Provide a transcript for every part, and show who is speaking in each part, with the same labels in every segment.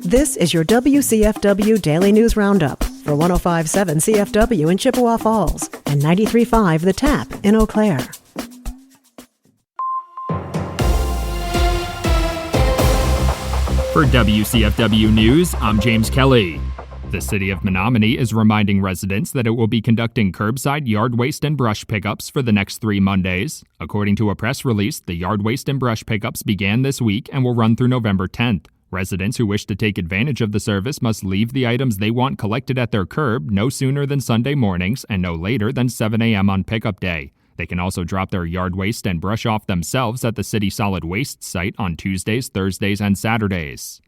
Speaker 1: This is your WCFW Daily News Roundup for 105.7 CFW in Chippewa Falls and 93.5 The Tap in Eau Claire.
Speaker 2: For WCFW News, I'm James Kelly. The city of Menominee is reminding residents that it will be conducting curbside yard waste and brush pickups for the next 3 Mondays. According to a press release, the yard waste and brush pickups began this week and will run through November 10th. Residents who wish to take advantage of the service must leave the items they want collected at their curb no sooner than Sunday mornings and no later than 7 a.m. on pickup day. They can also drop their yard waste and brush off themselves at the city solid waste site on Tuesdays, Thursdays, and Saturdays.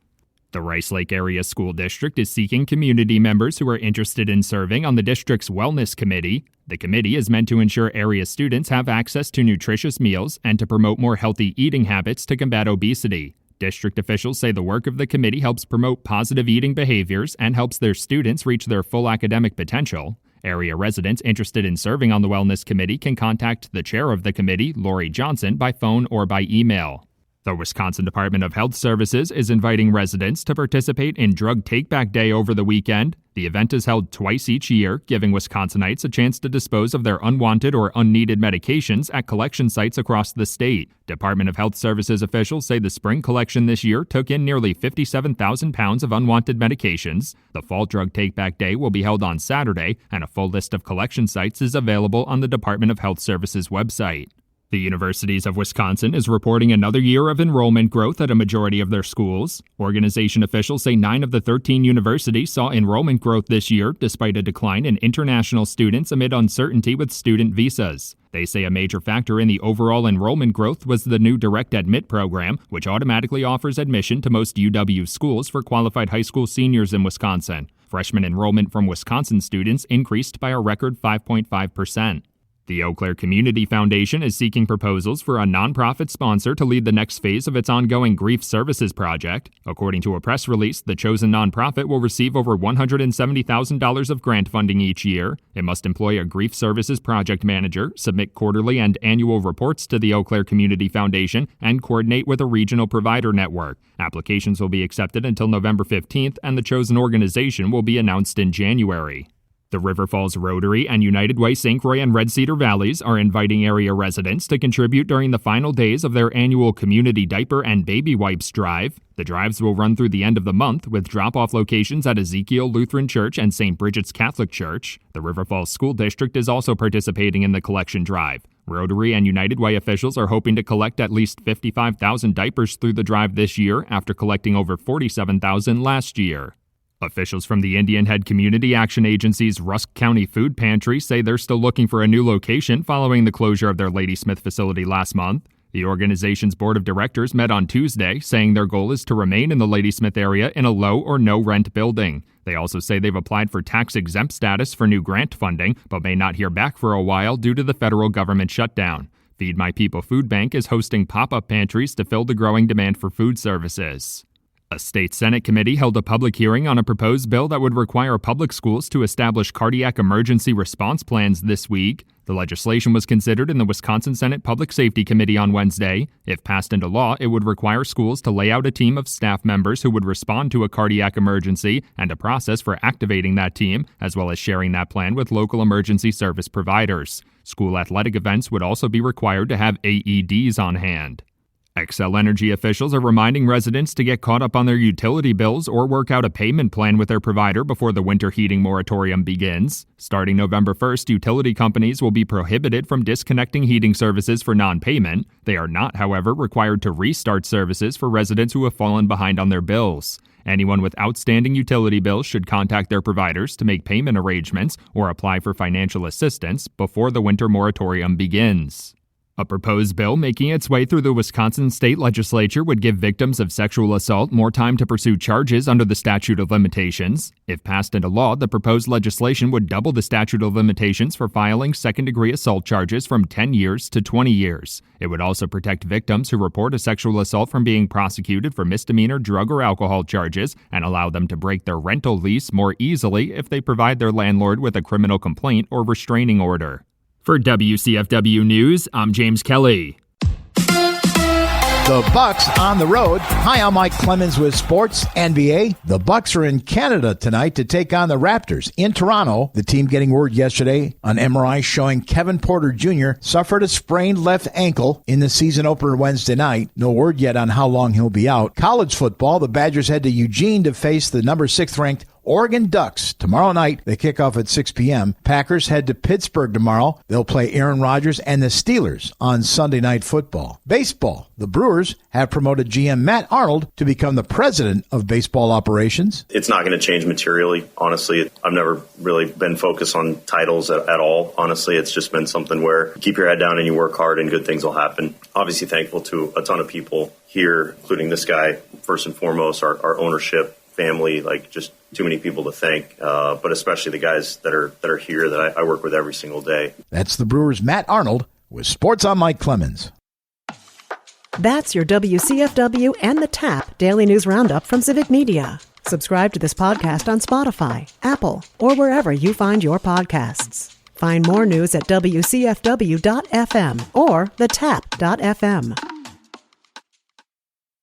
Speaker 2: The Rice Lake Area School District is seeking community members who are interested in serving on the district's Wellness Committee. The committee is meant to ensure area students have access to nutritious meals and to promote more healthy eating habits to combat obesity. District officials say the work of the committee helps promote positive eating behaviors and helps their students reach their full academic potential. Area residents interested in serving on the Wellness Committee can contact the chair of the committee, Lori Johnson, by phone or by email. The Wisconsin Department of Health Services is inviting residents to participate in Drug Take-Back Day over the weekend. The event is held twice each year, giving Wisconsinites a chance to dispose of their unwanted or unneeded medications at collection sites across the state. Department of Health Services officials say the spring collection this year took in nearly 57,000 pounds of unwanted medications. The Fall Drug Take-Back Day will be held on Saturday, and a full list of collection sites is available on the Department of Health Services website. The Universities of Wisconsin is reporting another year of enrollment growth at a majority of their schools. Organization officials say 9 of the 13 universities saw enrollment growth this year, despite a decline in international students amid uncertainty with student visas. They say a major factor in the overall enrollment growth was the new Direct Admit program, which automatically offers admission to most UW schools for qualified high school seniors in Wisconsin. Freshman enrollment from Wisconsin students increased by a record 5.5%. The Eau Claire Community Foundation is seeking proposals for a nonprofit sponsor to lead the next phase of its ongoing grief services project. According to a press release, the chosen nonprofit will receive over $170,000 of grant funding each year. It must employ a grief services project manager, submit quarterly and annual reports to the Eau Claire Community Foundation, and coordinate with a regional provider network. Applications will be accepted until November 15th, and the chosen organization will be announced in January. The River Falls Rotary and United Way St. Croix and Red Cedar Valleys are inviting area residents to contribute during the final days of their annual Community Diaper and Baby Wipes Drive. The drives will run through the end of the month with drop-off locations at Ezekiel Lutheran Church and St. Bridget's Catholic Church. The River Falls School District is also participating in the collection drive. Rotary and United Way officials are hoping to collect at least 55,000 diapers through the drive this year after collecting over 47,000 last year. Officials from the Indian Head Community Action Agency's Rusk County Food Pantry say they're still looking for a new location following the closure of their Ladysmith facility last month. The organization's board of directors met on Tuesday, saying their goal is to remain in the Ladysmith area in a low or no rent building. They also say they've applied for tax-exempt status for new grant funding, but may not hear back for a while due to the federal government shutdown. Feed My People Food Bank is hosting pop-up pantries to fill the growing demand for food services. A state Senate committee held a public hearing on a proposed bill that would require public schools to establish cardiac emergency response plans this week. The legislation was considered in the Wisconsin Senate Public Safety Committee on Wednesday. If passed into law, it would require schools to lay out a team of staff members who would respond to a cardiac emergency and a process for activating that team, as well as sharing that plan with local emergency service providers. School athletic events would also be required to have AEDs on hand. Xcel Energy officials are reminding residents to get caught up on their utility bills or work out a payment plan with their provider before the winter heating moratorium begins. Starting November 1st, utility companies will be prohibited from disconnecting heating services for non-payment. They are not, however, required to restart services for residents who have fallen behind on their bills. Anyone with outstanding utility bills should contact their providers to make payment arrangements or apply for financial assistance before the winter moratorium begins. A proposed bill making its way through the Wisconsin state legislature would give victims of sexual assault more time to pursue charges under the statute of limitations. If passed into law, the proposed legislation would double the statute of limitations for filing second-degree assault charges from 10 years to 20 years. It would also protect victims who report a sexual assault from being prosecuted for misdemeanor drug or alcohol charges and allow them to break their rental lease more easily if they provide their landlord with a criminal complaint or restraining order. For WCFW News, I'm James Kelly.
Speaker 3: The Bucks on the road. Hi, I'm Mike Clemens with Sports NBA. The Bucks are in Canada tonight to take on the Raptors. In Toronto, the team getting word yesterday on MRI showing Kevin Porter Jr. suffered a sprained left ankle in the season opener Wednesday night. No word yet on how long he'll be out. College football, the Badgers head to Eugene to face the number 6th ranked Oregon Ducks. Tomorrow night, they kick off at 6 p.m. Packers head to Pittsburgh tomorrow. They'll play Aaron Rodgers and the Steelers on Sunday Night Football. Baseball. The Brewers have promoted GM Matt Arnold to become the president of baseball operations.
Speaker 4: It's not going to change materially. Honestly, I've never really been focused on titles at all. Honestly, it's just been something where you keep your head down and you work hard and good things will happen. Obviously thankful to a ton of people here, including this guy, first and foremost, our ownership, family, like just too many people to thank, but especially the guys that are here that I work with every single day.
Speaker 3: That's the Brewers' Matt Arnold with Sports on Mike Clemens.
Speaker 1: That's your WCFW and the TAP Daily News Roundup from Civic Media. Subscribe to this podcast on Spotify, Apple, or wherever you find your podcasts. Find more news at WCFW.FM or thetap.fm.